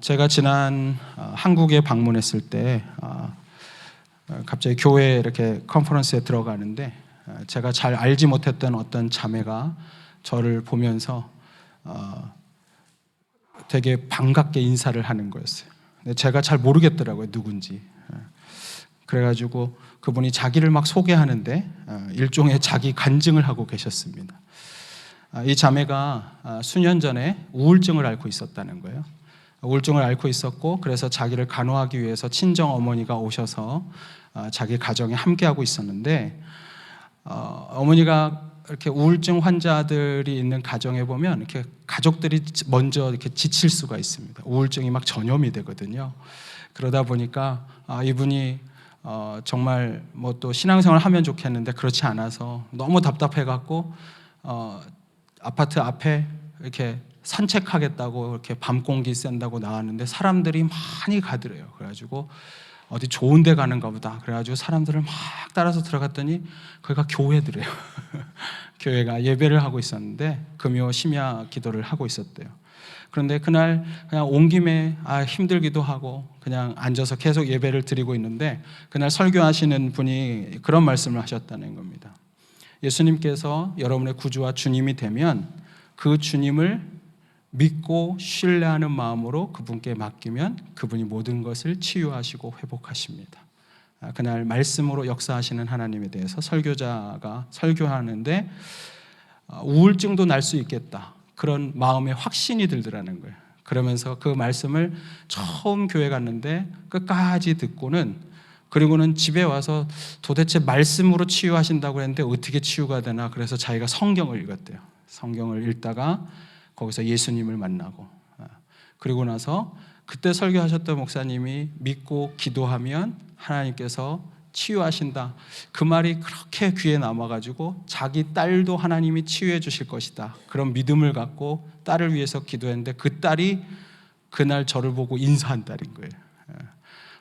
제가 지난 한국에 방문했을 때 갑자기 교회에 이렇게 컨퍼런스에 들어가는데 제가 잘 알지 못했던 어떤 자매가 저를 보면서 되게 반갑게 인사를 하는 거였어요. 근데 제가 잘 모르겠더라고요, 누군지. 그래가지고 그분이 자기를 막 소개하는데 일종의 자기 간증을 하고 계셨습니다. 이 자매가 수년 전에 우울증을 앓고 있었다는 거예요. 우울증을 앓고 있었고, 그래서 자기를 간호하기 위해서 친정 어머니가 오셔서 자기 가정에 함께하고 있었는데, 어머니가 이렇게 우울증 환자들이 있는 가정에 보면 이렇게 가족들이 먼저 이렇게 지칠 수가 있습니다. 우울증이 막 전염이 되거든요. 그러다 보니까 이분이 정말 뭐 또 신앙생활 하면 좋겠는데 그렇지 않아서 너무 답답해갖고 아파트 앞에 이렇게 산책하겠다고 이렇게 밤 공기 쐰다고 나왔는데 사람들이 많이 가더래요. 그래가지고 어디 좋은 데 가는가 보다. 그래가지고 사람들을 막 따라서 들어갔더니 거기가 교회더래요. 교회가 예배를 하고 있었는데 금요 심야 기도를 하고 있었대요. 그런데 그날 그냥 온 김에 힘들기도 하고 그냥 앉아서 계속 예배를 드리고 있는데 그날 설교하시는 분이 그런 말씀을 하셨다는 겁니다. 예수님께서 여러분의 구주와 주님이 되면 그 주님을 믿고 신뢰하는 마음으로 그분께 맡기면 그분이 모든 것을 치유하시고 회복하십니다. 그날 말씀으로 역사하시는 하나님에 대해서 설교자가 설교하는데 우울증도 날 수 있겠다, 그런 마음의 확신이 들더라는 거예요. 그러면서 그 말씀을 처음 교회 갔는데 끝까지 듣고는, 그리고는 집에 와서 도대체 말씀으로 치유하신다고 했는데 어떻게 치유가 되나, 그래서 자기가 성경을 읽었대요. 성경을 읽다가 거기서 예수님을 만나고, 그리고 나서 그때 설교하셨던 목사님이 믿고 기도하면 하나님께서 치유하신다, 그 말이 그렇게 귀에 남아가지고 자기 딸도 하나님이 치유해 주실 것이다, 그런 믿음을 갖고 딸을 위해서 기도했는데 그 딸이 그날 저를 보고 인사한 딸인 거예요.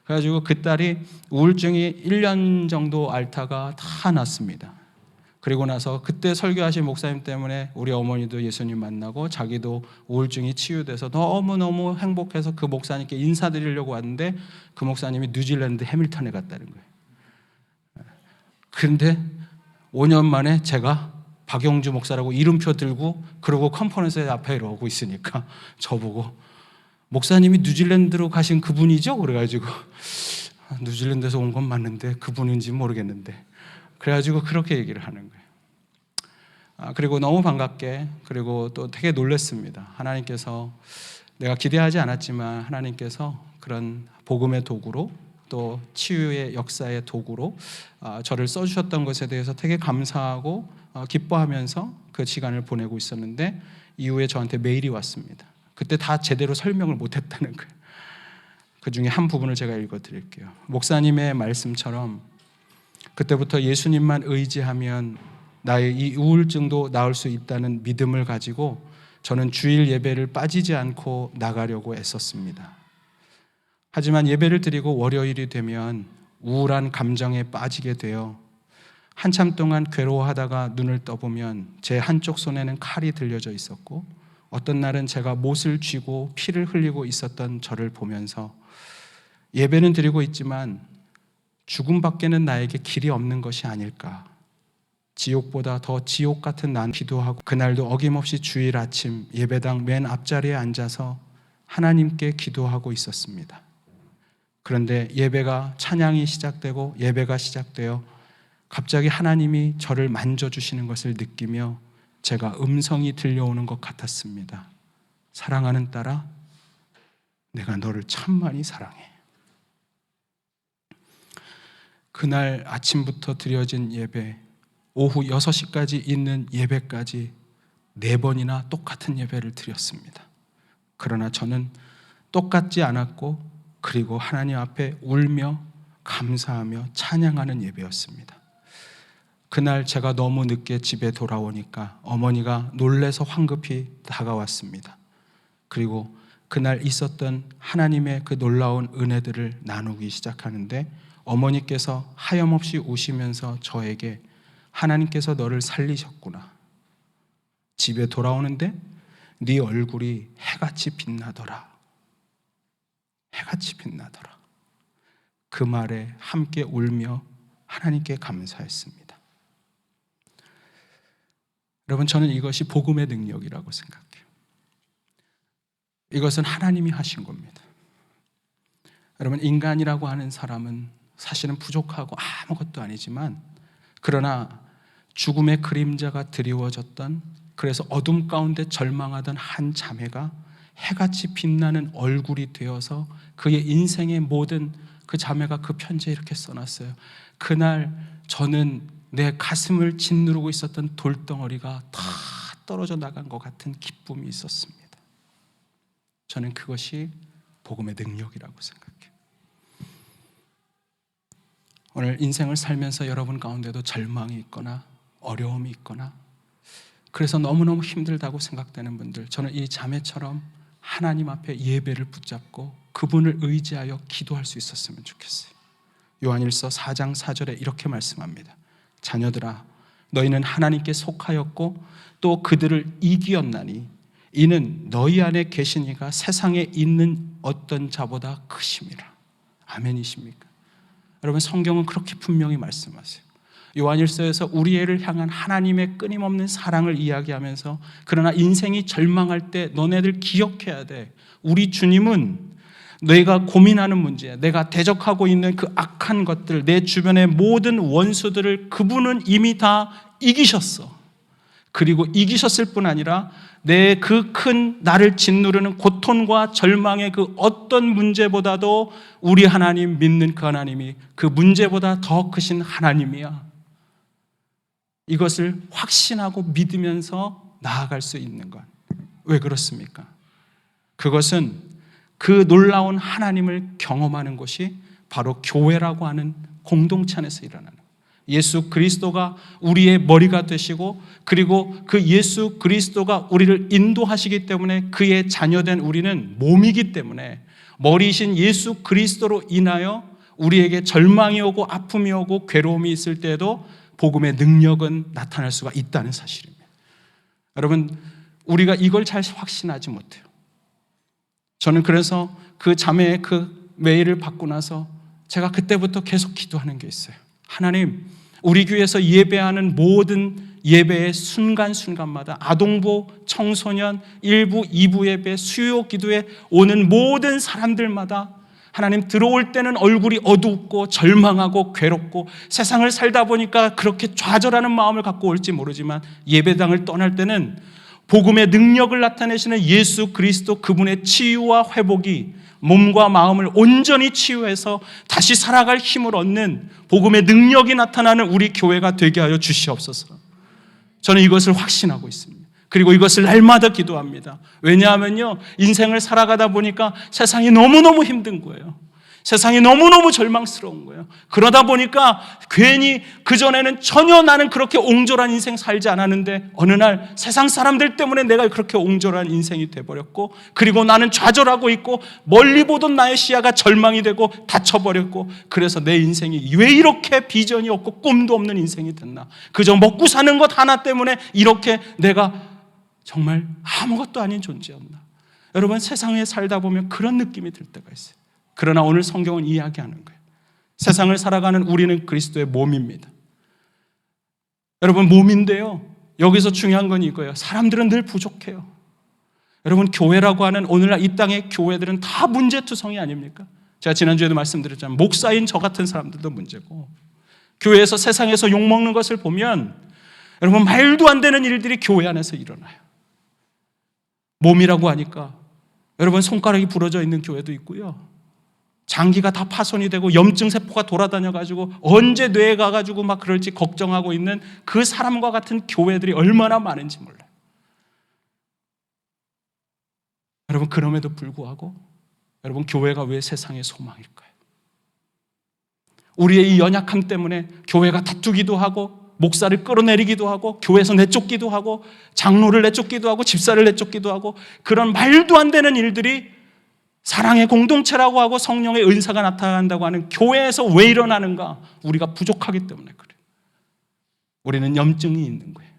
그래가지고 그 딸이 우울증이 1년 정도 앓다가 다 났습니다. 그리고 나서 그때 설교하신 목사님 때문에 우리 어머니도 예수님 만나고 자기도 우울증이 치유돼서 너무너무 행복해서 그 목사님께 인사드리려고 왔는데 그 목사님이 뉴질랜드 해밀턴에 갔다는 거예요. 그런데 5년 만에 제가 박영주 목사라고 이름표 들고 그러고 컨퍼런스 앞에 이러고 있으니까 저보고 목사님이 뉴질랜드로 가신 그분이죠? 그래가지고 뉴질랜드에서 온 건 맞는데 그분인지 모르겠는데, 그래가지고 그렇게 얘기를 하는 거예요. 그리고 너무 반갑게, 그리고 또 되게 놀랐습니다. 하나님께서, 내가 기대하지 않았지만 하나님께서 그런 복음의 도구로 또 치유의 역사의 도구로 저를 써주셨던 것에 대해서 되게 감사하고 기뻐하면서 그 시간을 보내고 있었는데 이후에 저한테 메일이 왔습니다. 그때 다 제대로 설명을 못했다는 거예요. 그 중에 한 부분을 제가 읽어드릴게요. 목사님의 말씀처럼 그때부터 예수님만 의지하면 나의 이 우울증도 나을 수 있다는 믿음을 가지고 저는 주일 예배를 빠지지 않고 나가려고 애썼습니다. 하지만 예배를 드리고 월요일이 되면 우울한 감정에 빠지게 되어 한참 동안 괴로워하다가 눈을 떠보면 제 한쪽 손에는 칼이 들려져 있었고 어떤 날은 제가 못을 쥐고 피를 흘리고 있었던 저를 보면서 예배는 드리고 있지만 죽음밖에는 나에게 길이 없는 것이 아닐까, 지옥보다 더 지옥 같은 난 기도하고 그날도 어김없이 주일 아침 예배당 맨 앞자리에 앉아서 하나님께 기도하고 있었습니다. 그런데 예배가 찬양이 시작되고 예배가 시작되어 갑자기 하나님이 저를 만져주시는 것을 느끼며 제가 음성이 들려오는 것 같았습니다. 사랑하는 딸아, 내가 너를 참 많이 사랑해. 그날 아침부터 드려진 예배, 오후 6시까지 있는 예배까지 4번이나 똑같은 예배를 드렸습니다. 그러나 저는 똑같지 않았고, 그리고 하나님 앞에 울며 감사하며 찬양하는 예배였습니다. 그날 제가 너무 늦게 집에 돌아오니까 어머니가 놀래서 황급히 다가왔습니다. 그리고 그날 있었던 하나님의 그 놀라운 은혜들을 나누기 시작하는데 어머니께서 하염없이 우시면서 저에게 하나님께서 너를 살리셨구나. 집에 돌아오는데 네 얼굴이 해같이 빛나더라. 해같이 빛나더라. 그 말에 함께 울며 하나님께 감사했습니다. 여러분, 저는 이것이 복음의 능력이라고 생각해요. 이것은 하나님이 하신 겁니다. 여러분, 인간이라고 하는 사람은 사실은 부족하고 아무것도 아니지만, 그러나 죽음의 그림자가 드리워졌던, 그래서 어둠 가운데 절망하던 한 자매가 해같이 빛나는 얼굴이 되어서 그의 인생의 모든, 그 자매가 그 편지에 이렇게 써놨어요. 그날 저는 내 가슴을 짓누르고 있었던 돌덩어리가 다 떨어져 나간 것 같은 기쁨이 있었습니다. 저는 그것이 복음의 능력이라고 생각해요. 오늘 인생을 살면서 여러분 가운데도 절망이 있거나 어려움이 있거나 그래서 너무너무 힘들다고 생각되는 분들, 저는 이 자매처럼 하나님 앞에 예배를 붙잡고 그분을 의지하여 기도할 수 있었으면 좋겠어요. 요한일서 4장 4절에 이렇게 말씀합니다. 자녀들아, 너희는 하나님께 속하였고 또 그들을 이기었나니 이는 너희 안에 계신 이가 세상에 있는 어떤 자보다 크심이라. 아멘이십니까? 여러분, 성경은 그렇게 분명히 말씀하세요. 요한일서에서 우리 애를 향한 하나님의 끊임없는 사랑을 이야기하면서, 그러나 인생이 절망할 때 너네들 기억해야 돼. 우리 주님은 내가 고민하는 문제, 내가 대적하고 있는 그 악한 것들, 내 주변의 모든 원수들을 그분은 이미 다 이기셨어. 그리고 이기셨을 뿐 아니라 내 그 큰 나를 짓누르는 고통과 절망의 그 어떤 문제보다도 우리 하나님 믿는 그 하나님이 그 문제보다 더 크신 하나님이야. 이것을 확신하고 믿으면서 나아갈 수 있는 것. 왜 그렇습니까? 그것은 그 놀라운 하나님을 경험하는 곳이 바로 교회라고 하는 공동체 안에서 일어나는 거예요. 예수 그리스도가 우리의 머리가 되시고, 그리고 그 예수 그리스도가 우리를 인도하시기 때문에 그의 자녀된 우리는 몸이기 때문에 머리이신 예수 그리스도로 인하여 우리에게 절망이 오고 아픔이 오고 괴로움이 있을 때에도 복음의 능력은 나타날 수가 있다는 사실입니다. 여러분, 우리가 이걸 잘 확신하지 못해요. 저는 그래서 그 자매의 그 메일을 받고 나서 제가 그때부터 계속 기도하는 게 있어요. 하나님, 우리 교회에서 예배하는 모든 예배의 순간순간마다 아동부, 청소년, 1부, 2부 예배, 수요 기도에 오는 모든 사람들마다 하나님, 들어올 때는 얼굴이 어둡고 절망하고 괴롭고 세상을 살다 보니까 그렇게 좌절하는 마음을 갖고 올지 모르지만, 예배당을 떠날 때는 복음의 능력을 나타내시는 예수 그리스도 그분의 치유와 회복이 몸과 마음을 온전히 치유해서 다시 살아갈 힘을 얻는 복음의 능력이 나타나는 우리 교회가 되게 하여 주시옵소서. 저는 이것을 확신하고 있습니다. 그리고 이것을 날마다 기도합니다. 왜냐하면요, 인생을 살아가다 보니까 세상이 너무너무 힘든 거예요. 세상이 너무너무 절망스러운 거예요. 그러다 보니까 괜히 그전에는 전혀 나는 그렇게 옹졸한 인생 살지 않았는데 어느 날 세상 사람들 때문에 내가 그렇게 옹졸한 인생이 돼버렸고, 그리고 나는 좌절하고 있고 멀리 보던 나의 시야가 절망이 되고 닫혀버렸고, 그래서 내 인생이 왜 이렇게 비전이 없고 꿈도 없는 인생이 됐나, 그저 먹고 사는 것 하나 때문에 이렇게 내가 정말 아무것도 아닌 존재였나. 여러분, 세상에 살다 보면 그런 느낌이 들 때가 있어요. 그러나 오늘 성경은 이야기하는 거예요. 세상을 살아가는 우리는 그리스도의 몸입니다. 여러분, 몸인데요, 여기서 중요한 건 이거예요. 사람들은 늘 부족해요. 여러분, 교회라고 하는 오늘날 이 땅의 교회들은 다 문제투성이 아닙니까? 제가 지난주에도 말씀드렸지만 목사인 저 같은 사람들도 문제고, 교회에서 세상에서 욕먹는 것을 보면 여러분, 말도 안 되는 일들이 교회 안에서 일어나요. 몸이라고 하니까 여러분, 손가락이 부러져 있는 교회도 있고요, 장기가 다 파손이 되고 염증 세포가 돌아다녀가지고 언제 뇌에 가가지고 막 그럴지 걱정하고 있는 그 사람과 같은 교회들이 얼마나 많은지 몰라요. 여러분, 그럼에도 불구하고 여러분, 교회가 왜 세상의 소망일까요? 우리의 이 연약함 때문에 교회가 다투기도 하고 목사를 끌어내리기도 하고 교회에서 내쫓기도 하고 장로를 내쫓기도 하고 집사를 내쫓기도 하고, 그런 말도 안 되는 일들이 사랑의 공동체라고 하고 성령의 은사가 나타난다고 하는 교회에서 왜 일어나는가? 우리가 부족하기 때문에 그래요. 우리는 염증이 있는 거예요.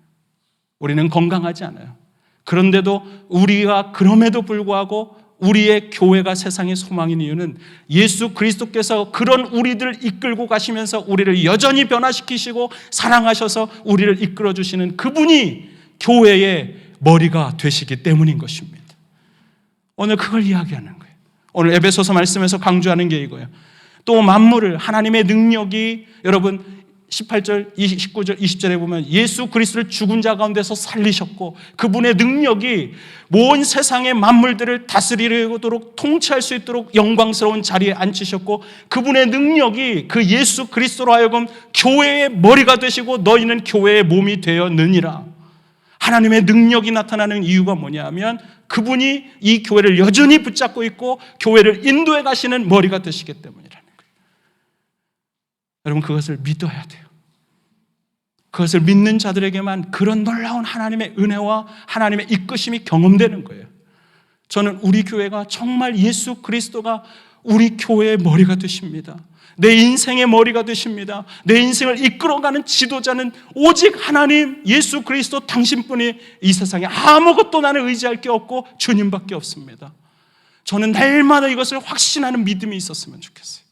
우리는 건강하지 않아요. 그런데도 우리가 그럼에도 불구하고 우리의 교회가 세상의 소망인 이유는 예수 그리스도께서 그런 우리들을 이끌고 가시면서 우리를 여전히 변화시키시고 사랑하셔서 우리를 이끌어 주시는 그분이 교회의 머리가 되시기 때문인 것입니다. 오늘 그걸 이야기하는 거예요. 오늘 에베소서 말씀에서 강조하는 게 이거예요. 또 만물을 하나님의 능력이, 여러분 18절, 19절, 20절에 보면 예수 그리스도를 죽은 자 가운데서 살리셨고 그분의 능력이 온 세상의 만물들을 다스리도록 통치할 수 있도록 영광스러운 자리에 앉히셨고 그분의 능력이 그 예수 그리스도로 하여금 교회의 머리가 되시고 너희는 교회의 몸이 되었느니라. 하나님의 능력이 나타나는 이유가 뭐냐면 그분이 이 교회를 여전히 붙잡고 있고 교회를 인도해 가시는 머리가 되시기 때문이라는 거예요. 여러분 그것을 믿어야 돼요. 그것을 믿는 자들에게만 그런 놀라운 하나님의 은혜와 하나님의 이끄심이 경험되는 거예요. 저는 우리 교회가 정말 예수 그리스도가 우리 교회의 머리가 되십니다. 내 인생의 머리가 되십니다. 내 인생을 이끌어가는 지도자는 오직 하나님 예수 그리스도 당신뿐이 이 세상에 아무것도 나는 의지할 게 없고 주님밖에 없습니다. 저는 날마다 이것을 확신하는 믿음이 있었으면 좋겠어요.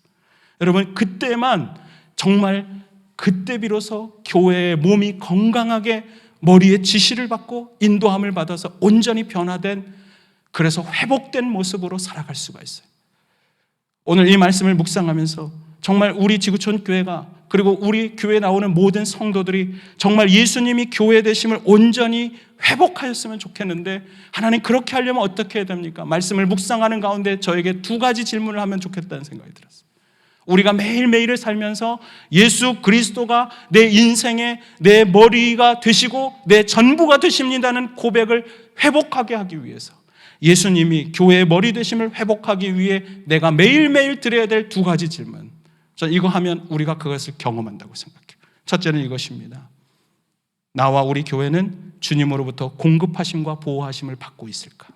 여러분 그때만 정말 그때 비로소 교회의 몸이 건강하게 머리의 지시를 받고 인도함을 받아서 온전히 변화된, 그래서 회복된 모습으로 살아갈 수가 있어요. 오늘 이 말씀을 묵상하면서 정말 우리 지구촌 교회가, 그리고 우리 교회에 나오는 모든 성도들이 정말 예수님이 교회 되심을 온전히 회복하였으면 좋겠는데, 하나님 그렇게 하려면 어떻게 해야 됩니까? 말씀을 묵상하는 가운데 저에게 두 가지 질문을 하면 좋겠다는 생각이 들었어요. 우리가 매일매일을 살면서 예수 그리스도가 내 인생의 내 머리가 되시고 내 전부가 되십니다는 고백을 회복하게 하기 위해서, 예수님이 교회의 머리 되심을 회복하기 위해 내가 매일매일 드려야 될 두 가지 질문, 저는 이거 하면 우리가 그것을 경험한다고 생각해요. 첫째는 이것입니다. 나와 우리 교회는 주님으로부터 공급하심과 보호하심을 받고 있을까?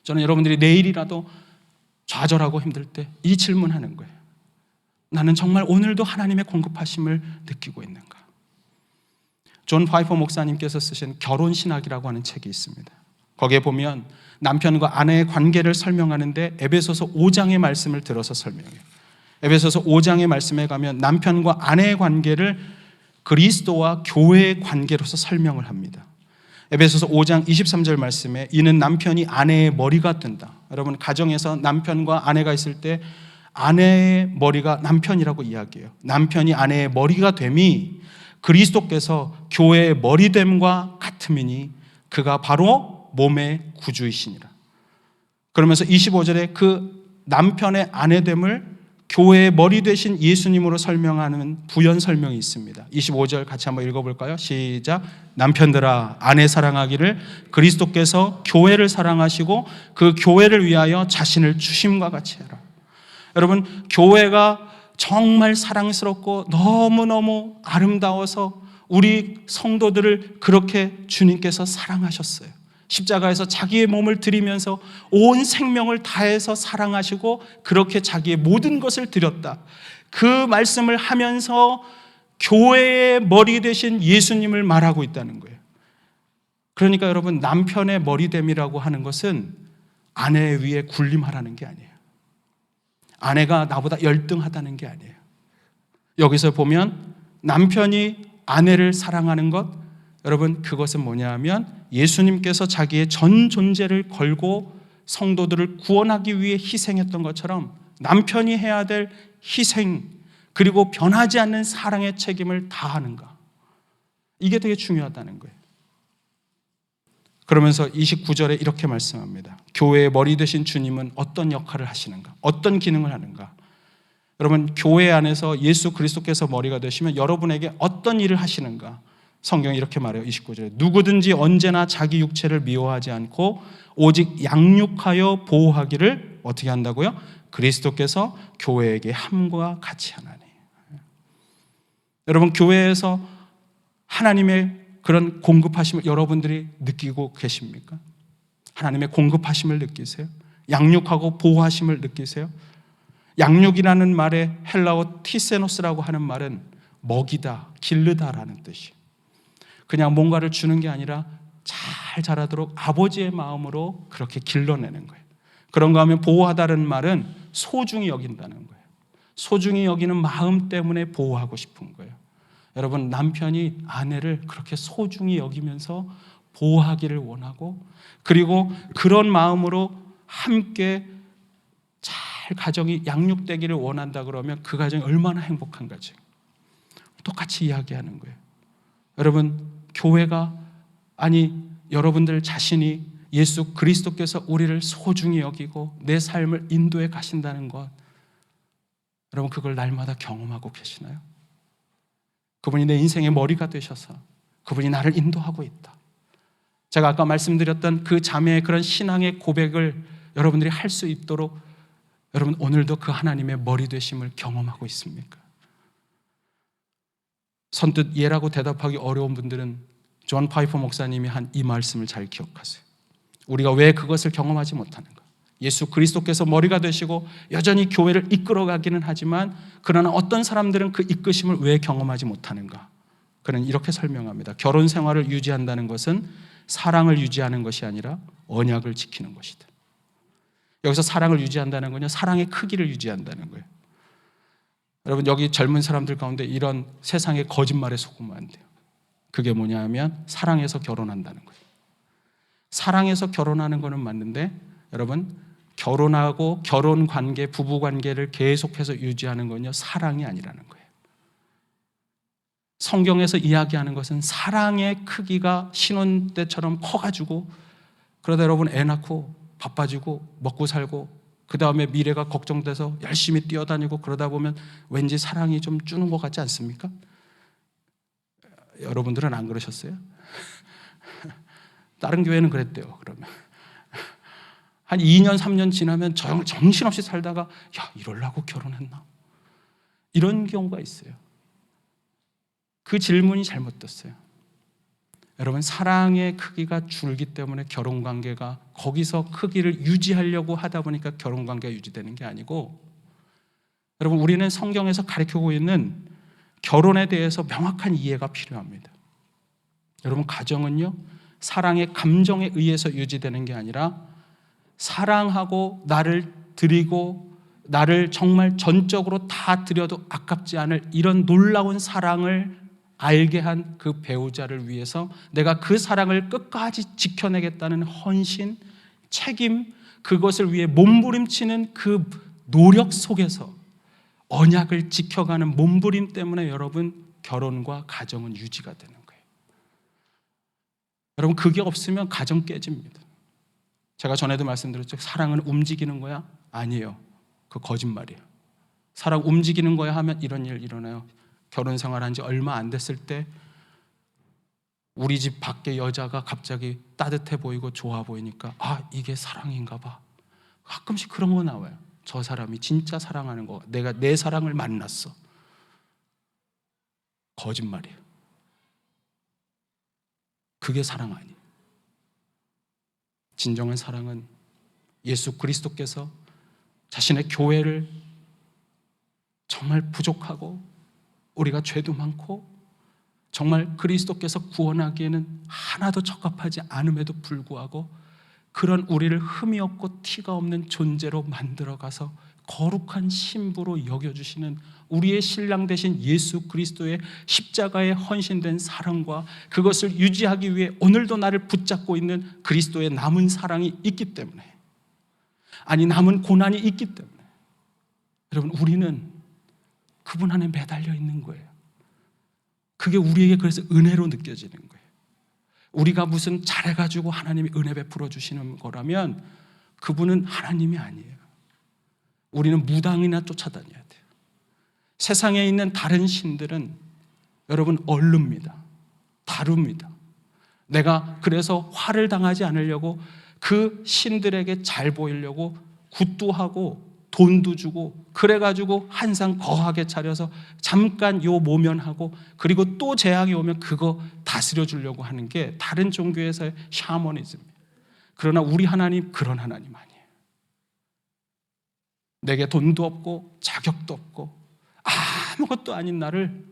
저는 여러분들이 내일이라도 좌절하고 힘들 때 이 질문하는 거예요. 나는 정말 오늘도 하나님의 공급하심을 느끼고 있는가? 존 파이퍼 목사님께서 쓰신 결혼신학이라고 하는 책이 있습니다. 거기에 보면 남편과 아내의 관계를 설명하는데 에베소서 5장의 말씀을 들어서 설명해요. 에베소서 5장의 말씀에 가면 남편과 아내의 관계를 그리스도와 교회의 관계로서 설명을 합니다. 에베소서 5장 23절 말씀에 이는 남편이 아내의 머리가 된다. 여러분 가정에서 남편과 아내가 있을 때 아내의 머리가 남편이라고 이야기해요. 남편이 아내의 머리가 됨이 그리스도께서 교회의 머리됨과 같음이니 그가 바로 몸의 구주이시니라. 그러면서 25절에 그 남편의 아내됨을 교회의 머리 되신 예수님으로 설명하는 부연 설명이 있습니다. 25절 같이 한번 읽어볼까요? 시작. 남편들아 아내 사랑하기를 그리스도께서 교회를 사랑하시고 그 교회를 위하여 자신을 주심과 같이 해라. 여러분 교회가 정말 사랑스럽고 너무너무 아름다워서 우리 성도들을 그렇게 주님께서 사랑하셨어요. 십자가에서 자기의 몸을 드리면서 온 생명을 다해서 사랑하시고 그렇게 자기의 모든 것을 드렸다. 그 말씀을 하면서 교회의 머리 되신 예수님을 말하고 있다는 거예요. 그러니까 여러분 남편의 머리됨이라고 하는 것은 아내 위에 군림하라는 게 아니에요. 아내가 나보다 열등하다는 게 아니에요. 여기서 보면 남편이 아내를 사랑하는 것, 여러분 그것은 뭐냐 하면 예수님께서 자기의 전 존재를 걸고 성도들을 구원하기 위해 희생했던 것처럼 남편이 해야 될 희생 그리고 변하지 않는 사랑의 책임을 다하는가, 이게 되게 중요하다는 거예요. 그러면서 29절에 이렇게 말씀합니다. 교회의 머리 되신 주님은 어떤 역할을 하시는가, 어떤 기능을 하는가. 여러분 교회 안에서 예수 그리스도께서 머리가 되시면 여러분에게 어떤 일을 하시는가. 성경이 이렇게 말해요. 29절에 누구든지 언제나 자기 육체를 미워하지 않고 오직 양육하여 보호하기를 어떻게 한다고요? 그리스도께서 교회에게 함과 같이 하나니. 여러분 교회에서 하나님의 그런 공급하심을 여러분들이 느끼고 계십니까? 하나님의 공급하심을 느끼세요? 양육하고 보호하심을 느끼세요? 양육이라는 말의 헬라어 티세노스라고 하는 말은 먹이다, 기르다라는 뜻이에요. 그냥 뭔가를 주는 게 아니라 잘 자라도록 아버지의 마음으로 그렇게 길러내는 거예요. 그런가 하면 보호하다는 말은 소중히 여긴다는 거예요. 소중히 여기는 마음 때문에 보호하고 싶은 거예요. 여러분, 남편이 아내를 그렇게 소중히 여기면서 보호하기를 원하고, 그리고 그런 마음으로 함께 잘 가정이 양육되기를 원한다 그러면 그 가정이 얼마나 행복한 가정. 똑같이 이야기하는 거예요. 여러분, 교회가, 아니 여러분들 자신이 예수 그리스도께서 우리를 소중히 여기고 내 삶을 인도해 가신다는 것, 여러분 그걸 날마다 경험하고 계시나요? 그분이 내 인생의 머리가 되셔서 그분이 나를 인도하고 있다. 제가 아까 말씀드렸던 그 자매의 그런 신앙의 고백을 여러분들이 할 수 있도록 여러분 오늘도 그 하나님의 머리 되심을 경험하고 있습니까? 선뜻 예라고 대답하기 어려운 분들은 존 파이퍼 목사님이 한 이 말씀을 잘 기억하세요. 우리가 왜 그것을 경험하지 못하는가? 예수 그리스도께서 머리가 되시고 여전히 교회를 이끌어가기는 하지만, 그러나 어떤 사람들은 그 이끄심을 왜 경험하지 못하는가? 그는 이렇게 설명합니다. 결혼 생활을 유지한다는 것은 사랑을 유지하는 것이 아니라 언약을 지키는 것이다. 여기서 사랑을 유지한다는 건요, 사랑의 크기를 유지한다는 거예요. 여러분, 여기 젊은 사람들 가운데 이런 세상의 거짓말에 속으면 안 돼요. 그게 뭐냐 하면 사랑해서 결혼한다는 거예요. 사랑해서 결혼하는 거는 맞는데, 여러분 결혼하고 결혼 관계, 부부 관계를 계속해서 유지하는 건요, 사랑이 아니라는 거예요. 성경에서 이야기하는 것은 사랑의 크기가 신혼 때처럼 커가지고, 그러다 여러분 애 낳고 바빠지고 먹고 살고 그 다음에 미래가 걱정돼서 열심히 뛰어다니고 그러다 보면 왠지 사랑이 좀 주는 것 같지 않습니까? 여러분들은 안 그러셨어요? 다른 교회는 그랬대요. 그러면 한 2년 3년 지나면 정신없이 살다가 야, 이러려고 결혼했나? 이런 경우가 있어요. 그 질문이 잘못됐어요. 여러분, 사랑의 크기가 줄기 때문에 결혼관계가 거기서 크기를 유지하려고 하다 보니까 결혼관계가 유지되는 게 아니고, 여러분 우리는 성경에서 가르치고 있는 결혼에 대해서 명확한 이해가 필요합니다. 여러분, 가정은요, 사랑의 감정에 의해서 유지되는 게 아니라 사랑하고 나를 드리고 나를 정말 전적으로 다 드려도 아깝지 않을 이런 놀라운 사랑을 알게 한 그 배우자를 위해서 내가 그 사랑을 끝까지 지켜내겠다는 헌신, 책임, 그것을 위해 몸부림치는 그 노력 속에서 언약을 지켜가는 몸부림 때문에 여러분 결혼과 가정은 유지가 되는 거예요. 여러분, 그게 없으면 가정 깨집니다. 제가 전에도 말씀드렸죠. 사랑은 움직이는 거야? 아니에요. 그 거짓말이에요. 사랑 움직이는 거야 하면 이런 일 일어나요. 결혼 생활한 지 얼마 안 됐을 때 우리 집 밖에 여자가 갑자기 따뜻해 보이고 좋아 보이니까 아, 이게 사랑인가 봐. 가끔씩 그런 거 나와요. 저 사람이 진짜 사랑하는 거, 내가 내 사랑을 만났어. 거짓말이에요. 그게 사랑 아니에요. 진정한 사랑은 예수 그리스도께서 자신의 교회를 정말 부족하고 우리가 죄도 많고 정말 그리스도께서 구원하기에는 하나도 적합하지 않음에도 불구하고 그런 우리를 흠이 없고 티가 없는 존재로 만들어가서 거룩한 신부로 여겨주시는 우리의 신랑 되신 예수 그리스도의 십자가에 헌신된 사랑과 그것을 유지하기 위해 오늘도 나를 붙잡고 있는 그리스도의 남은 사랑이 있기 때문에, 아니 남은 고난이 있기 때문에 여러분 우리는 그분 안에 매달려 있는 거예요. 그게 우리에게 그래서 은혜로 느껴지는 거예요. 우리가 무슨 잘해가지고 하나님이 은혜 베풀어 주시는 거라면 그분은 하나님이 아니에요. 우리는 무당이나 쫓아다녀야 돼요. 세상에 있는 다른 신들은 여러분 얼릅니다. 다룹니다. 내가 그래서 화를 당하지 않으려고 그 신들에게 잘 보이려고 굿도 하고 돈도 주고 그래가지고 한상 거하게 차려서 잠깐 요 모면하고 그리고 또 재앙이 오면 그거 다스려 주려고 하는 게 다른 종교에서의 샤머니즘이에요. 그러나 우리 하나님 그런 하나님 아니에요. 내게 돈도 없고 자격도 없고 아무것도 아닌 나를,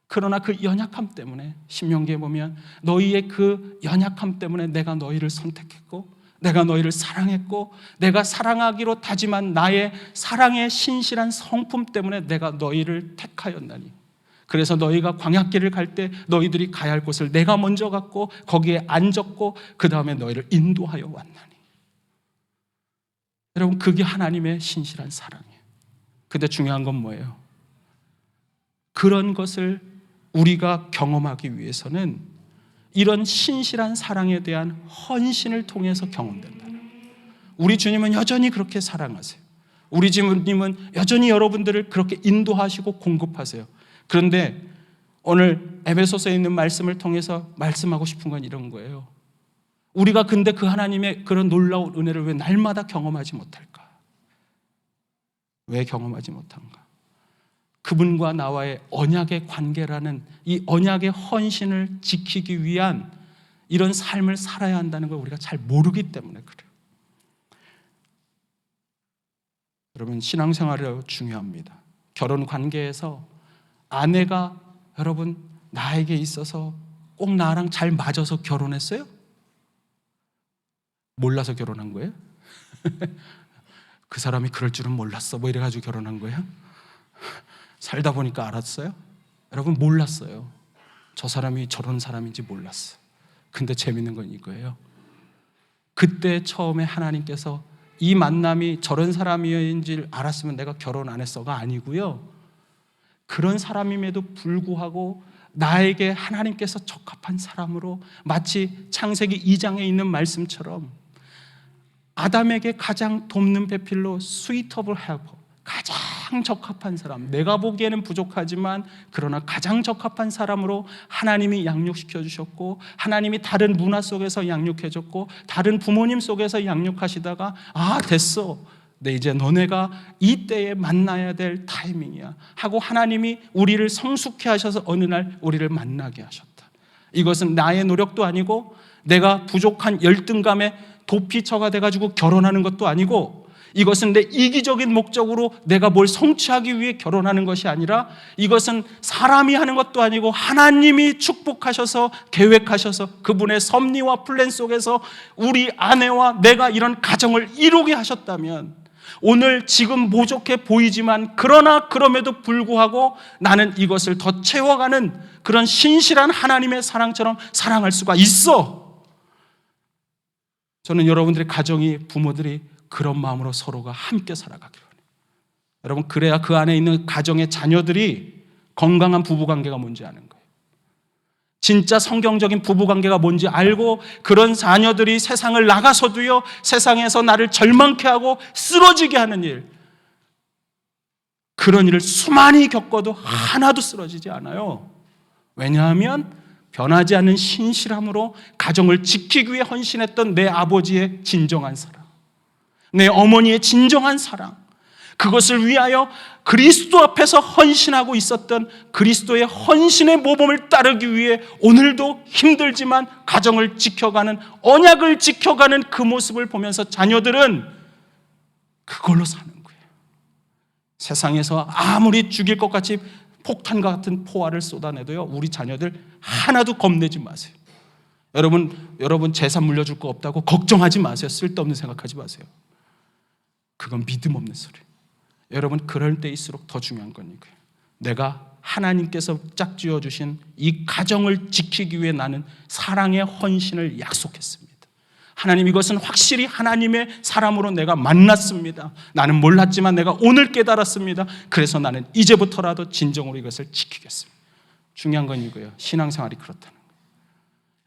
그러나 그 연약함 때문에 신명기에 보면 너희의 그 연약함 때문에 내가 너희를 선택했고 내가 너희를 사랑했고 내가 사랑하기로 다짐한 나의 사랑의 신실한 성품 때문에 내가 너희를 택하였나니 그래서 너희가 광야길을 갈 때 너희들이 가야 할 곳을 내가 먼저 갔고 거기에 앉았고 그 다음에 너희를 인도하여 왔나니. 여러분, 그게 하나님의 신실한 사랑이에요. 근데 중요한 건 뭐예요? 그런 것을 우리가 경험하기 위해서는 이런 신실한 사랑에 대한 헌신을 통해서 경험된다. 우리 주님은 여전히 그렇게 사랑하세요. 우리 주님은 여전히 여러분들을 그렇게 인도하시고 공급하세요. 그런데 오늘 에베소서에 있는 말씀을 통해서 말씀하고 싶은 건 이런 거예요. 우리가 근데 그 하나님의 그런 놀라운 은혜를 왜 날마다 경험하지 못할까? 왜 경험하지 못한가? 그분과 나와의 언약의 관계라는 이 언약의 헌신을 지키기 위한 이런 삶을 살아야 한다는 걸 우리가 잘 모르기 때문에 그래요. 여러분, 신앙생활이 중요합니다. 결혼 관계에서 아내가 여러분 나에게 있어서 꼭 나랑 잘 맞아서 결혼했어요? 몰라서 결혼한 거예요? 그 사람이 그럴 줄은 몰랐어 뭐 이래가지고 결혼한 거예요? 살다 보니까 알았어요? 여러분, 몰랐어요. 저 사람이 저런 사람인지 몰랐어요. 근데 재밌는 건 이거예요. 그때 처음에 하나님께서 이 만남이 저런 사람인지 알았으면 내가 결혼 안 했어가 아니고요, 그런 사람임에도 불구하고 나에게 하나님께서 적합한 사람으로, 마치 창세기 2장에 있는 말씀처럼 아담에게 가장 돕는 배필로 suitable helper, 가장 적합한 사람, 내가 보기에는 부족하지만 그러나 가장 적합한 사람으로 하나님이 양육시켜 주셨고, 하나님이 다른 문화 속에서 양육해 줬고, 다른 부모님 속에서 양육하시다가 됐어, 내 이제 너네가 이때에 만나야 될 타이밍이야 하고 하나님이 우리를 성숙해 하셔서 어느 날 우리를 만나게 하셨다. 이것은 나의 노력도 아니고 내가 부족한 열등감에 도피처가 돼가지고 결혼하는 것도 아니고, 이것은 내 이기적인 목적으로 내가 뭘 성취하기 위해 결혼하는 것이 아니라, 이것은 사람이 하는 것도 아니고 하나님이 축복하셔서 계획하셔서 그분의 섭리와 플랜 속에서 우리 아내와 내가 이런 가정을 이루게 하셨다면, 오늘 지금 모족해 보이지만 그러나 그럼에도 불구하고 나는 이것을 더 채워가는 그런 신실한 하나님의 사랑처럼 사랑할 수가 있어. 저는 여러분들의 가정이, 부모들이 그런 마음으로 서로가 함께 살아가기를 원해요. 여러분, 그래야 그 안에 있는 가정의 자녀들이 건강한 부부관계가 뭔지 아는 거예요. 진짜 성경적인 부부관계가 뭔지 알고, 그런 자녀들이 세상을 나가서도요, 세상에서 나를 절망케 하고 쓰러지게 하는 일, 그런 일을 수많이 겪어도 하나도 쓰러지지 않아요. 왜냐하면 변하지 않는 신실함으로 가정을 지키기 위해 헌신했던 내 아버지의 진정한 사랑, 내 어머니의 진정한 사랑, 그것을 위하여 그리스도 앞에서 헌신하고 있었던 그리스도의 헌신의 모범을 따르기 위해 오늘도 힘들지만 가정을 지켜가는, 언약을 지켜가는 그 모습을 보면서 자녀들은 그걸로 사는 거예요. 세상에서 아무리 죽일 것 같이 폭탄과 같은 포화를 쏟아내도요, 우리 자녀들 하나도 겁내지 마세요. 여러분 재산 물려줄 거 없다고 걱정하지 마세요. 쓸데없는 생각하지 마세요. 그건 믿음 없는 소리예요. 여러분, 그럴 때일수록 더 중요한 건 이거예요. 내가 하나님께서 짝지어 주신 이 가정을 지키기 위해 나는 사랑의 헌신을 약속했습니다. 하나님, 이것은 확실히 하나님의 사람으로 내가 만났습니다. 나는 몰랐지만 내가 오늘 깨달았습니다. 그래서 나는 이제부터라도 진정으로 이것을 지키겠습니다. 중요한 건 이거예요. 신앙생활이 그렇다는 거예요.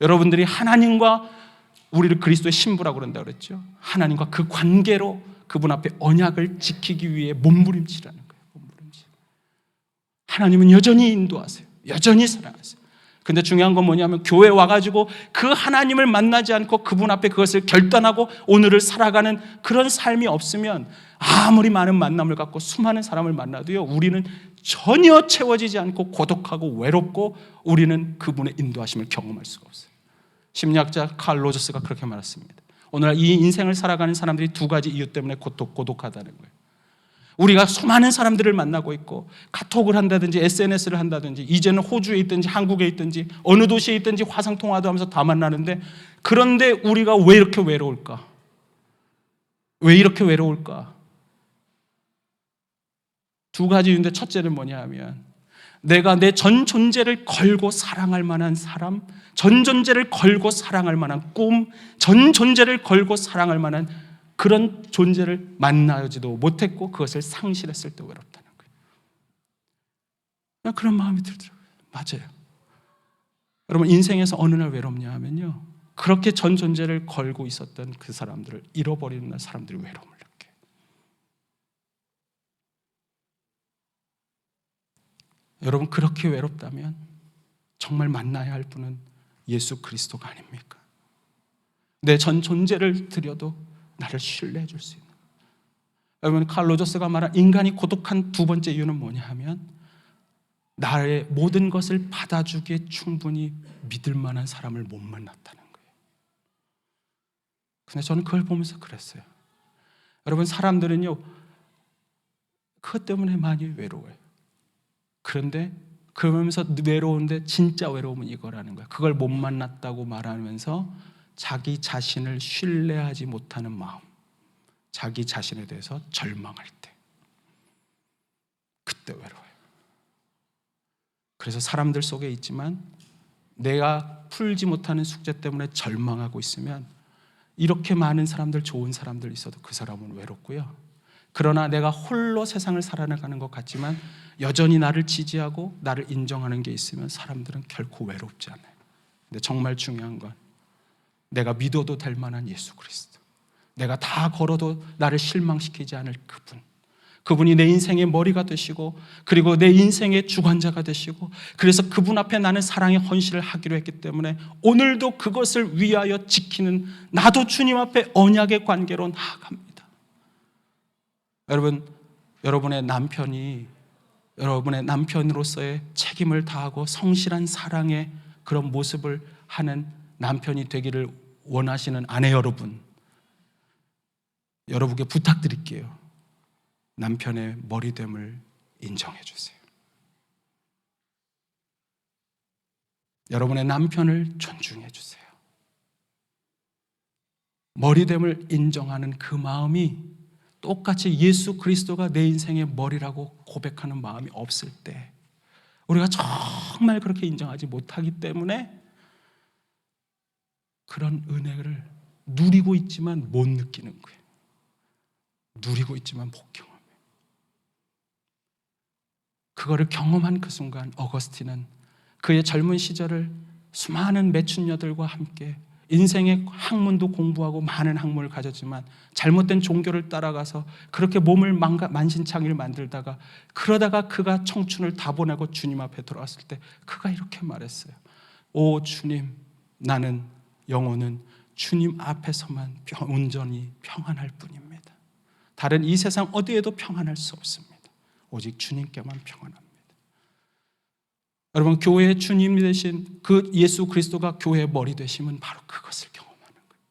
여러분들이 하나님과, 우리를 그리스도의 신부라고 그런다고 그랬죠. 하나님과 그 관계로 그분 앞에 언약을 지키기 위해 몸부림치라는 거예요. 몸부림치. 하나님은 여전히 인도하세요. 여전히 사랑하세요. 근데 중요한 건 뭐냐면, 교회 와가지고 그 하나님을 만나지 않고 그분 앞에 그것을 결단하고 오늘을 살아가는 그런 삶이 없으면, 아무리 많은 만남을 갖고 수많은 사람을 만나도요, 우리는 전혀 채워지지 않고 고독하고 외롭고, 우리는 그분의 인도하심을 경험할 수가 없어요. 심리학자 칼 로저스가 그렇게 말했습니다. 오늘 이 인생을 살아가는 사람들이 두 가지 이유 때문에 고독하다는 거예요. 우리가 수많은 사람들을 만나고 있고, 카톡을 한다든지 SNS를 한다든지, 이제는 호주에 있든지 한국에 있든지 어느 도시에 있든지 화상통화도 하면서 다 만나는데, 그런데 우리가 왜 이렇게 외로울까? 왜 이렇게 외로울까? 두 가지인데, 첫째는 뭐냐 하면 내가 내 전 존재를 걸고 사랑할 만한 사람, 전 존재를 걸고 사랑할 만한 꿈, 전 존재를 걸고 사랑할 만한 그런 존재를 만나지도 못했고 그것을 상실했을 때 외롭다는 거예요. 그런 마음이 들더라고요. 맞아요. 여러분, 인생에서 어느 날 외롭냐 하면요, 그렇게 전 존재를 걸고 있었던 그 사람들을 잃어버리는 날 사람들이 외로움을 느껴요. 여러분, 그렇게 외롭다면 정말 만나야 할 분은 예수 그리스도가 아닙니까? 내 전 존재를 드려도 나를 신뢰해 줄 수 있는. 여러분, 칼 로저스가 말한 인간이 고독한 두 번째 이유는 뭐냐 하면 나의 모든 것을 받아주기에 충분히 믿을 만한 사람을 못 만났다는 거예요. 근데 저는 그걸 보면서 그랬어요. 여러분, 사람들은요, 그것 때문에 많이 외로워요. 그런데 그러면서 외로운데 진짜 외로움은 이거라는 거예요. 그걸 못 만났다고 말하면서 자기 자신을 신뢰하지 못하는 마음, 자기 자신에 대해서 절망할 때, 그때 외로워요. 그래서 사람들 속에 있지만 내가 풀지 못하는 숙제 때문에 절망하고 있으면 이렇게 많은 사람들, 좋은 사람들 있어도 그 사람은 외롭고요. 그러나 내가 홀로 세상을 살아나가는 것 같지만 여전히 나를 지지하고 나를 인정하는 게 있으면 사람들은 결코 외롭지 않아요. 근데 정말 중요한 건 내가 믿어도 될 만한 예수 그리스도, 내가 다 걸어도 나를 실망시키지 않을 그분이 내 인생의 머리가 되시고 그리고 내 인생의 주관자가 되시고, 그래서 그분 앞에 나는 사랑의 헌신을 하기로 했기 때문에 오늘도 그것을 위하여 지키는 나도 주님 앞에 언약의 관계로 나아갑니다. 여러분, 여러분의 남편이 여러분의 남편으로서의 책임을 다하고 성실한 사랑의 그런 모습을 하는 남편이 되기를 원하시는 아내 여러분, 여러분께 부탁드릴게요. 남편의 머리됨을 인정해 주세요. 여러분의 남편을 존중해 주세요. 머리됨을 인정하는 그 마음이 똑같이 예수 그리스도가 내 인생의 머리라고 고백하는 마음이 없을 때, 우리가 정말 그렇게 인정하지 못하기 때문에 그런 은혜를 누리고 있지만 못 느끼는 거예요. 누리고 있지만 못 경험해요. 그거를 경험한 그 순간 어거스틴은 그의 젊은 시절을 수많은 매춘녀들과 함께 인생의 학문도 공부하고 많은 학문을 가졌지만 잘못된 종교를 따라가서 그렇게 몸을 만신창이를 만들다가, 그러다가 그가 청춘을 다 보내고 주님 앞에 돌아왔을 때 그가 이렇게 말했어요. 오 주님, 나는 영혼은 주님 앞에서만 온전히 평안할 뿐입니다. 다른 이 세상 어디에도 평안할 수 없습니다. 오직 주님께만 평안합니다. 여러분, 교회의 주님이 되신 그 예수 그리스도가 교회의 머리 되심은 바로 그것을 경험하는 거예요.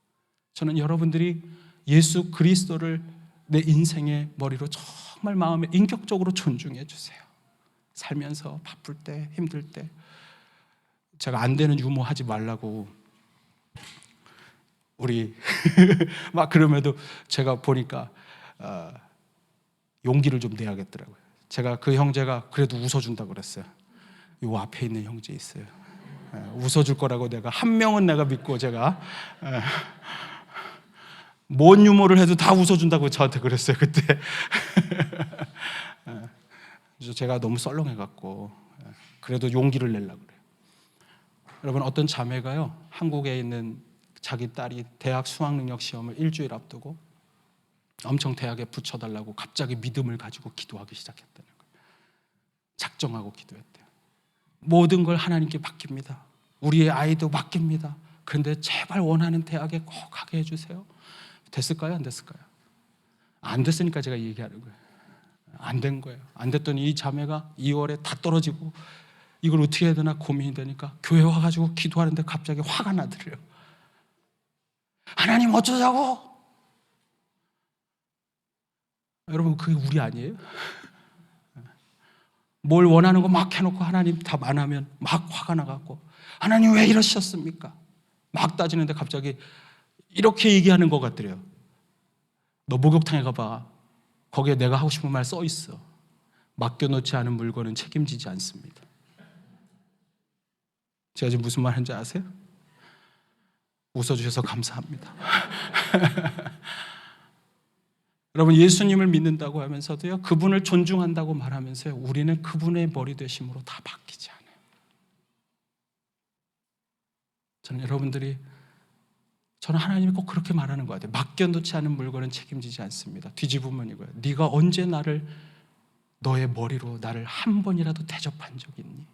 저는 여러분들이 예수 그리스도를 내 인생의 머리로 정말 마음에 인격적으로 존중해 주세요. 살면서 바쁠 때, 힘들 때 제가 안 되는 유머 하지 말라고 우리 막 그럼에도 제가 보니까 용기를 좀 내야겠더라고요. 제가 그 형제가 그래도 웃어준다고 그랬어요. 요 앞에 있는 형제 있어요. 웃어줄 거라고 내가 한 명은 내가 믿고, 제가 뭔 유머를 해도 다 웃어준다고 저한테 그랬어요 그때. 그래서 제가 너무 썰렁해갖고 그래도 용기를 내려고 그래요. 여러분, 어떤 자매가요, 한국에 있는 자기 딸이 대학 수학능력 시험을 일주일 앞두고 엄청 대학에 붙여달라고 갑자기 믿음을 가지고 기도하기 시작했다는 거예요. 작정하고 기도했대요. 모든 걸 하나님께 맡깁니다. 우리의 아이도 맡깁니다. 그런데 제발 원하는 대학에 꼭 가게 해주세요. 됐을까요? 안 됐을까요? 안 됐으니까 제가 얘기하는 거예요. 안 된 거예요. 안 됐더니 이 자매가 2월에 다 떨어지고 이걸 어떻게 해야 되나 고민이 되니까 교회 와가지고 기도하는데 갑자기 화가 나더래요. 하나님 어쩌자고? 여러분, 그게 우리 아니에요? 뭘 원하는 거 막 해놓고 하나님 답 안 하면 막 화가 나갖고 하나님 왜 이러셨습니까? 막 따지는데 갑자기 이렇게 얘기하는 것 같더래요. 너 목욕탕에 가봐. 거기에 내가 하고 싶은 말 써 있어. 맡겨놓지 않은 물건은 책임지지 않습니다. 제가 지금 무슨 말 하는지 아세요? 웃어주셔서 감사합니다. 여러분, 예수님을 믿는다고 하면서도요, 그분을 존중한다고 말하면서요, 우리는 그분의 머리 되심으로 다 바뀌지 않아요. 저는 하나님이 꼭 그렇게 말하는 것 같아요. 맡겨놓지 않은 물건은 책임지지 않습니다. 뒤집으면 이거예요. 네가 언제 너의 머리로 나를 한 번이라도 대접한 적이 있니?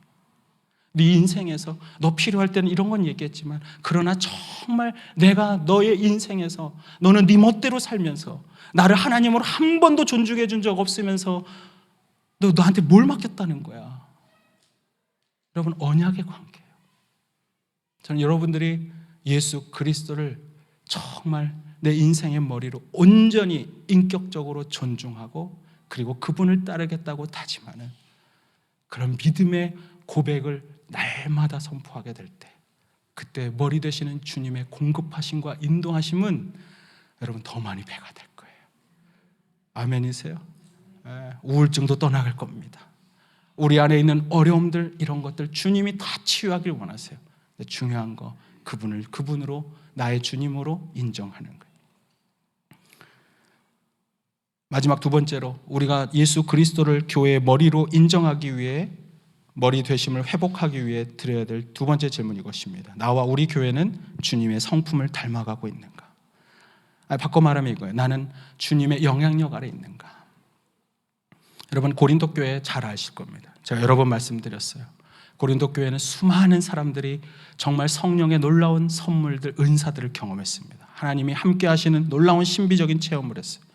네 인생에서 너 필요할 때는 이런 건 얘기했지만, 그러나 정말 내가 너의 인생에서 너는 네 멋대로 살면서 나를 하나님으로 한 번도 존중해 준 적 없으면서 너한테 뭘 맡겼다는 거야? 여러분, 언약의 관계예요. 저는 여러분들이 예수 그리스도를 정말 내 인생의 머리로 온전히 인격적으로 존중하고 그리고 그분을 따르겠다고 다짐하는 그런 믿음의 고백을 날마다 선포하게 될 때, 그때 머리 되시는 주님의 공급하심과 인도하심은 여러분 더 많이 배가 될 거예요. 아멘이세요? 우울증도 떠나갈 겁니다. 우리 안에 있는 어려움들, 이런 것들 주님이 다 치유하길 원하세요. 중요한 거, 그분으로, 나의 주님으로 인정하는 거예요. 마지막 두 번째로, 우리가 예수 그리스도를 교회의 머리로 인정하기 위해, 머리 되심을 회복하기 위해 드려야 될 두 번째 질문이 이것입니다. 나와 우리 교회는 주님의 성품을 닮아가고 있는가? 바꿔 말하면 이거예요. 나는 주님의 영향력 아래 있는가? 여러분, 고린도 교회 잘 아실 겁니다. 제가 여러 번 말씀드렸어요. 고린도 교회는 수많은 사람들이 정말 성령의 놀라운 선물들, 은사들을 경험했습니다. 하나님이 함께 하시는 놀라운 신비적인 체험을 했어요.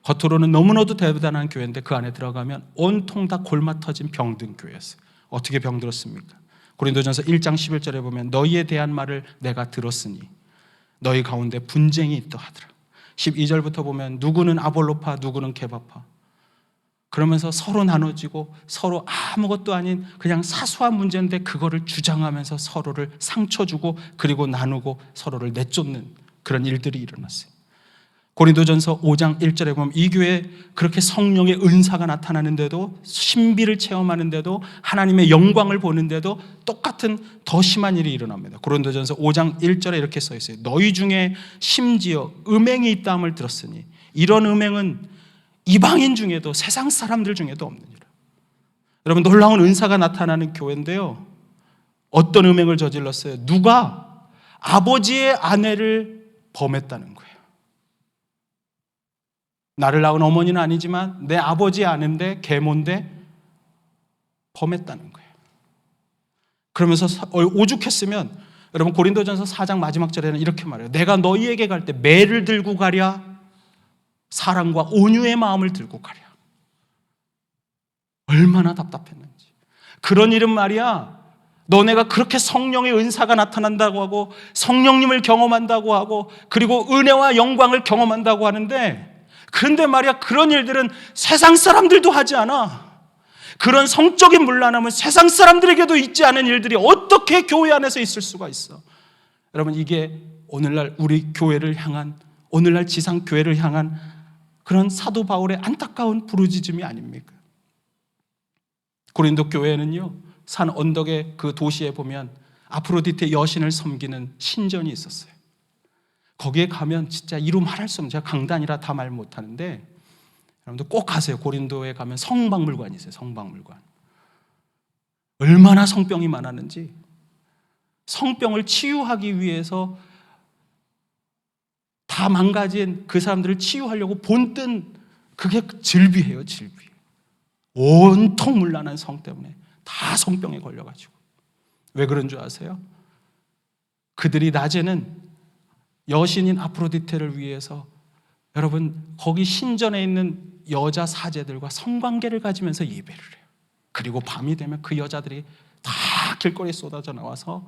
겉으로는 너무나도 대단한 교회인데 그 안에 들어가면 온통 다 골마 터진 병든 교회였어요. 어떻게 병들었습니까? 고린도전서 1장 11절에 보면 너희에 대한 말을 내가 들었으니 너희 가운데 분쟁이 있다 하더라. 12절부터 보면 누구는 아볼로파, 누구는 게바파, 그러면서 서로 나눠지고 서로 아무것도 아닌 그냥 사소한 문제인데 그거를 주장하면서 서로를 상처 주고 그리고 나누고 서로를 내쫓는 그런 일들이 일어났어요. 고린도전서 5장 1절에 보면 이 교회에 그렇게 성령의 은사가 나타나는데도, 신비를 체험하는데도, 하나님의 영광을 보는데도 똑같은 더 심한 일이 일어납니다. 고린도전서 5장 1절에 이렇게 써 있어요. 너희 중에 심지어 음행이 있다함을 들었으니 이런 음행은 이방인 중에도, 세상 사람들 중에도 없느니라. 여러분, 놀라운 은사가 나타나는 교회인데요, 어떤 음행을 저질렀어요? 누가 아버지의 아내를 범했다는 거예요. 나를 낳은 어머니는 아니지만 내 아버지의 아내인데, 계모인데 범했다는 거예요. 그러면서 오죽했으면, 여러분 고린도전서 4장 마지막 절에는 이렇게 말해요. 내가 너희에게 갈 때 매를 들고 가랴, 사랑과 온유의 마음을 들고 가랴. 얼마나 답답했는지. 그런 일은 말이야, 너네가 그렇게 성령의 은사가 나타난다고 하고 성령님을 경험한다고 하고 그리고 은혜와 영광을 경험한다고 하는데, 그런데 말이야, 그런 일들은 세상 사람들도 하지 않아. 그런 성적인 문란함은 세상 사람들에게도 있지 않은 일들이 어떻게 교회 안에서 있을 수가 있어? 여러분, 이게 오늘날 우리 교회를 향한, 오늘날 지상 교회를 향한 그런 사도 바울의 안타까운 부르짖음이 아닙니까? 고린도 교회는요, 산 언덕의 그 도시에 보면 아프로디테 여신을 섬기는 신전이 있었어요. 거기에 가면 진짜 이루 말할 수 없는, 제가 강단이라 다 말 못하는데 여러분들 꼭 가세요. 고린도에 가면 성박물관이 있어요. 성박물관. 얼마나 성병이 많았는지, 성병을 치유하기 위해서 다 망가진 그 사람들을 치유하려고 본뜬 그게 질비해요. 질비. 온통 문란한 성 때문에 다 성병에 걸려가지고. 왜 그런 줄 아세요? 그들이 낮에는 여신인 아프로디테를 위해서, 여러분 거기 신전에 있는 여자 사제들과 성관계를 가지면서 예배를 해요. 그리고 밤이 되면 그 여자들이 다 길거리에 쏟아져 나와서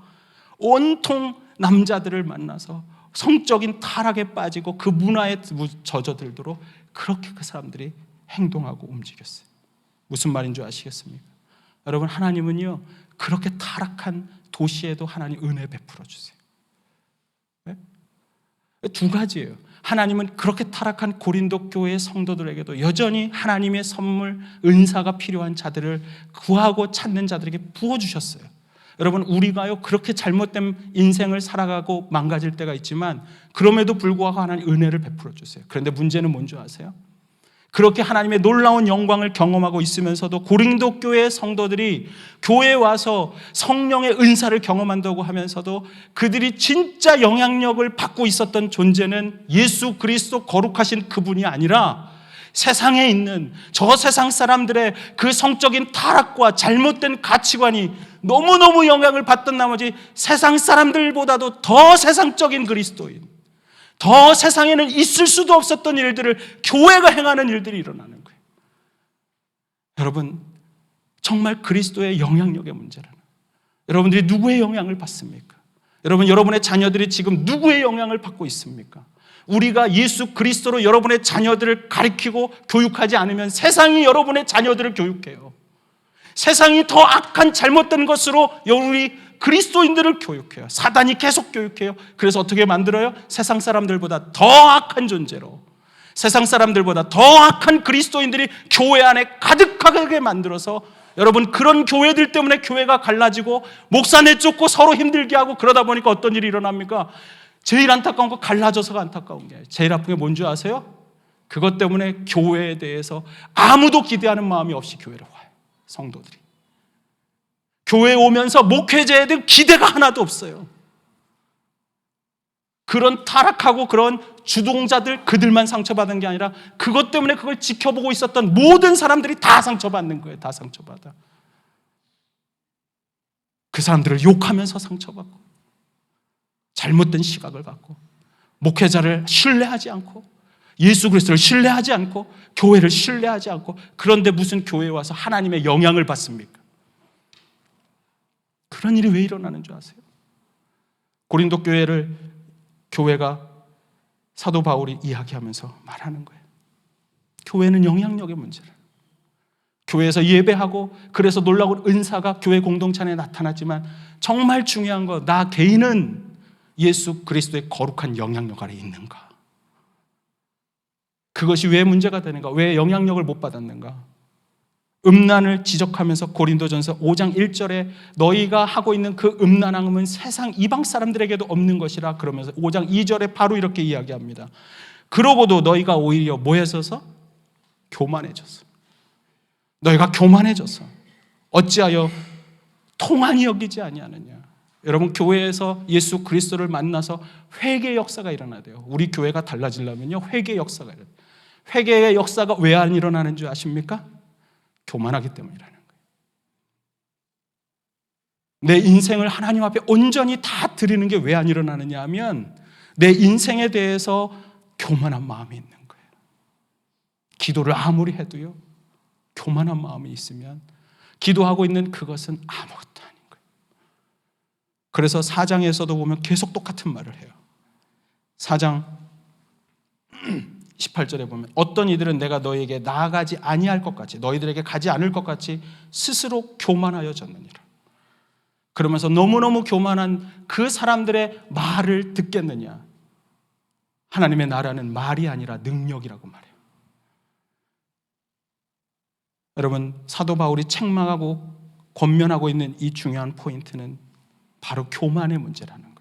온통 남자들을 만나서 성적인 타락에 빠지고 그 문화에 젖어들도록 그렇게 그 사람들이 행동하고 움직였어요. 무슨 말인 줄 아시겠습니까? 여러분, 하나님은요, 그렇게 타락한 도시에도 하나님 은혜 베풀어 주세요. 네? 두 가지예요. 하나님은 그렇게 타락한 고린도 교회의 성도들에게도 여전히 하나님의 선물, 은사가 필요한 자들을 구하고 찾는 자들에게 부어주셨어요. 여러분, 우리가요 그렇게 잘못된 인생을 살아가고 망가질 때가 있지만 그럼에도 불구하고 하나님 은혜를 베풀어 주세요. 그런데 문제는 뭔지 아세요? 그렇게 하나님의 놀라운 영광을 경험하고 있으면서도 고린도 교회의 성도들이 교회에 와서 성령의 은사를 경험한다고 하면서도 그들이 진짜 영향력을 받고 있었던 존재는 예수 그리스도 거룩하신 그분이 아니라 세상에 있는 저 세상 사람들의 그 성적인 타락과 잘못된 가치관이 너무너무 영향을 받던 나머지 세상 사람들보다도 더 세상적인 그리스도인, 더 세상에는 있을 수도 없었던 일들을 교회가 행하는 일들이 일어나는 거예요. 여러분, 정말 그리스도의 영향력의 문제라는, 여러분들이 누구의 영향을 받습니까? 여러분, 여러분의 자녀들이 지금 누구의 영향을 받고 있습니까? 우리가 예수 그리스도로 여러분의 자녀들을 가리키고 교육하지 않으면 세상이 여러분의 자녀들을 교육해요. 세상이 더 악한 잘못된 것으로 우리 그리스도인들을 교육해요. 사단이 계속 교육해요. 그래서 어떻게 만들어요? 세상 사람들보다 더 악한 존재로, 세상 사람들보다 더 악한 그리스도인들이 교회 안에 가득하게 만들어서, 여러분, 그런 교회들 때문에 교회가 갈라지고 목사 내쫓고 서로 힘들게 하고 그러다 보니까 어떤 일이 일어납니까? 제일 안타까운 거 갈라져서가 안타까운 게, 제일 아픈 게 뭔지 아세요? 그것 때문에 교회에 대해서 아무도 기대하는 마음이 없이 교회를 와요. 성도들이 교회에 오면서 목회자에 대한 기대가 하나도 없어요. 그런 타락하고 그런 주동자들, 그들만 상처받은 게 아니라 그것 때문에 그걸 지켜보고 있었던 모든 사람들이 다 상처받는 거예요. 다 상처받아. 그 사람들을 욕하면서 상처받고, 잘못된 시각을 갖고, 목회자를 신뢰하지 않고, 예수 그리스도를 신뢰하지 않고, 교회를 신뢰하지 않고, 그런데 무슨 교회에 와서 하나님의 영향을 받습니까? 그런 일이 왜 일어나는 줄 아세요? 고린도 교회가 사도 바울이 이야기하면서 말하는 거예요. 교회는 영향력의 문제라. 교회에서 예배하고 그래서 놀라운 은사가 교회 공동체 안에 나타났지만 정말 중요한 거, 나 개인은 예수 그리스도의 거룩한 영향력 아래 있는가? 그것이 왜 문제가 되는가? 왜 영향력을 못 받았는가? 음란을 지적하면서 고린도전서 5장 1절에 너희가 하고 있는 그 음란함은 세상 이방 사람들에게도 없는 것이라 그러면서 5장 2절에 바로 이렇게 이야기합니다. 그러고도 너희가 오히려 뭐해져서? 교만해졌어. 너희가 교만해져서 어찌하여 통한이 여기지 아니하느냐. 여러분, 교회에서 예수 그리스도를 만나서 회개 역사가 일어나야 돼요. 우리 교회가 달라지려면요, 회개 역사가 일어나야 돼요. 회개의 역사가 왜 안 일어나는 줄 아십니까? 교만하기 때문이라는 거예요. 내 인생을 하나님 앞에 온전히 다 드리는 게 왜 안 일어나느냐 하면 내 인생에 대해서 교만한 마음이 있는 거예요. 기도를 아무리 해도요, 교만한 마음이 있으면 기도하고 있는 그것은 아무것도 아닌 거예요. 그래서 4장에서도 보면 계속 똑같은 말을 해요. 4장 18절에 보면 어떤 이들은 내가 너희에게 나아가지 아니할 것 같이, 너희들에게 가지 않을 것 같이 스스로 교만하여졌느니라. 그러면서 너무너무 교만한 그 사람들의 말을 듣겠느냐. 하나님의 나라는 말이 아니라 능력이라고 말해요. 여러분, 사도 바울이 책망하고 권면하고 있는 이 중요한 포인트는 바로 교만의 문제라는 거예요.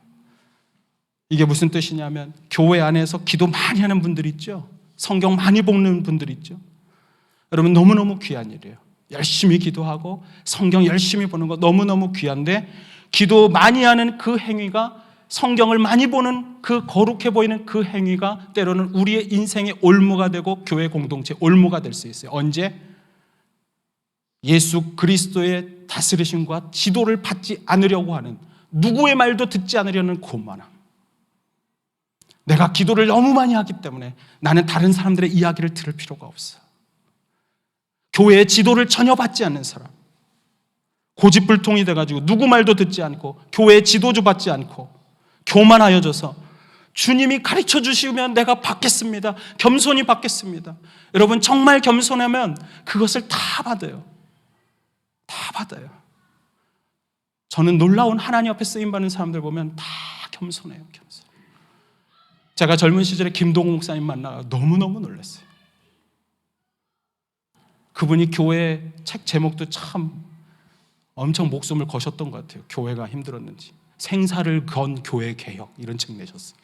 이게 무슨 뜻이냐면 교회 안에서 기도 많이 하는 분들 있죠. 성경 많이 읽는 분들 있죠. 여러분, 너무너무 귀한 일이에요. 열심히 기도하고 성경 열심히 보는 거 너무너무 귀한데, 기도 많이 하는 그 행위가, 성경을 많이 보는 그 거룩해 보이는 그 행위가 때로는 우리의 인생의 올무가 되고 교회 공동체 올무가 될 수 있어요. 언제? 예수 그리스도의 다스리심과 지도를 받지 않으려고 하는, 누구의 말도 듣지 않으려는 교만함. 내가 기도를 너무 많이 하기 때문에 나는 다른 사람들의 이야기를 들을 필요가 없어. 교회의 지도를 전혀 받지 않는 사람, 고집불통이 돼가지고 누구 말도 듣지 않고 교회의 지도주 받지 않고 교만하여져서 주님이 가르쳐 주시면 내가 받겠습니다, 겸손히 받겠습니다. 여러분, 정말 겸손하면 그것을 다 받아요. 다 받아요. 저는 놀라운 하나님 앞에 쓰임받는 사람들 보면 다 겸손해요. 겸손. 제가 젊은 시절에 김동욱 목사님 만나 너무너무 놀랐어요. 그분이 교회 책 제목도 참 엄청 목숨을 거셨던 것 같아요. 교회가 힘들었는지. 생사를 건 교회 개혁, 이런 책 내셨어요.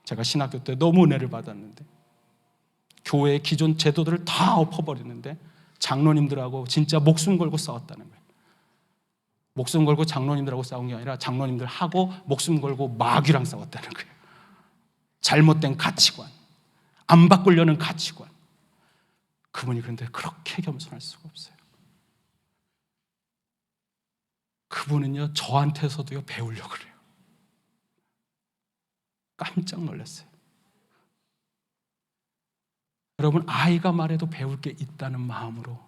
제가 신학교 때 너무 은혜를 받았는데, 교회의 기존 제도들을 다 엎어버리는데 장로님들하고 진짜 목숨 걸고 싸웠다는 거예요. 목숨 걸고 장로님들하고 싸운 게 아니라 장로님들하고 목숨 걸고 마귀랑 싸웠다는 거예요. 잘못된 가치관, 안 바꾸려는 가치관. 그분이 그런데 그렇게 겸손할 수가 없어요. 그분은요, 저한테서도요, 배우려고 그래요. 깜짝 놀랐어요. 여러분, 아이가 말해도 배울 게 있다는 마음으로,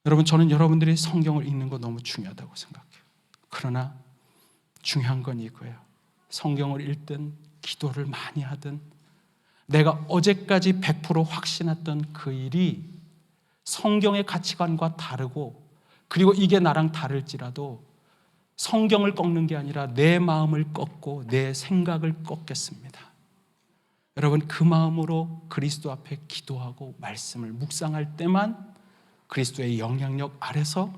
여러분, 저는 여러분들이 성경을 읽는 거 너무 중요하다고 생각해요. 그러나 중요한 건 이거예요. 성경을 읽든 기도를 많이 하든 내가 어제까지 100% 확신했던 그 일이 성경의 가치관과 다르고, 그리고 이게 나랑 다를지라도 성경을 꺾는 게 아니라 내 마음을 꺾고 내 생각을 꺾겠습니다. 여러분, 그 마음으로 그리스도 앞에 기도하고 말씀을 묵상할 때만 그리스도의 영향력 아래서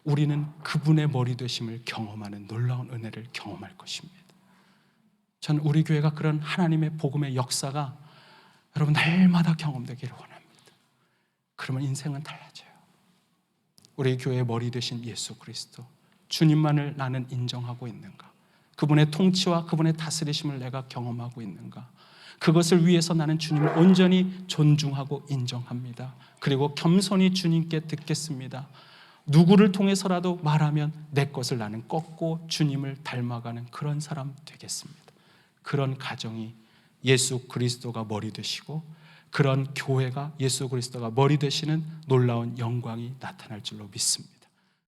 우리는 그분의 머리 되심을 경험하는 놀라운 은혜를 경험할 것입니다. 저는 우리 교회가 그런 하나님의 복음의 역사가 여러분 날마다 경험되기를 원합니다. 그러면 인생은 달라져요. 우리 교회의 머리 되신 예수 그리스도, 주님만을 나는 인정하고 있는가? 그분의 통치와 그분의 다스리심을 내가 경험하고 있는가? 그것을 위해서 나는 주님을 온전히 존중하고 인정합니다. 그리고 겸손히 주님께 듣겠습니다. 누구를 통해서라도 말하면 내 것을 나는 꺾고 주님을 닮아가는 그런 사람 되겠습니다. 그런 가정이 예수 그리스도가 머리 되시고, 그런 교회가 예수 그리스도가 머리 되시는 놀라운 영광이 나타날 줄로 믿습니다.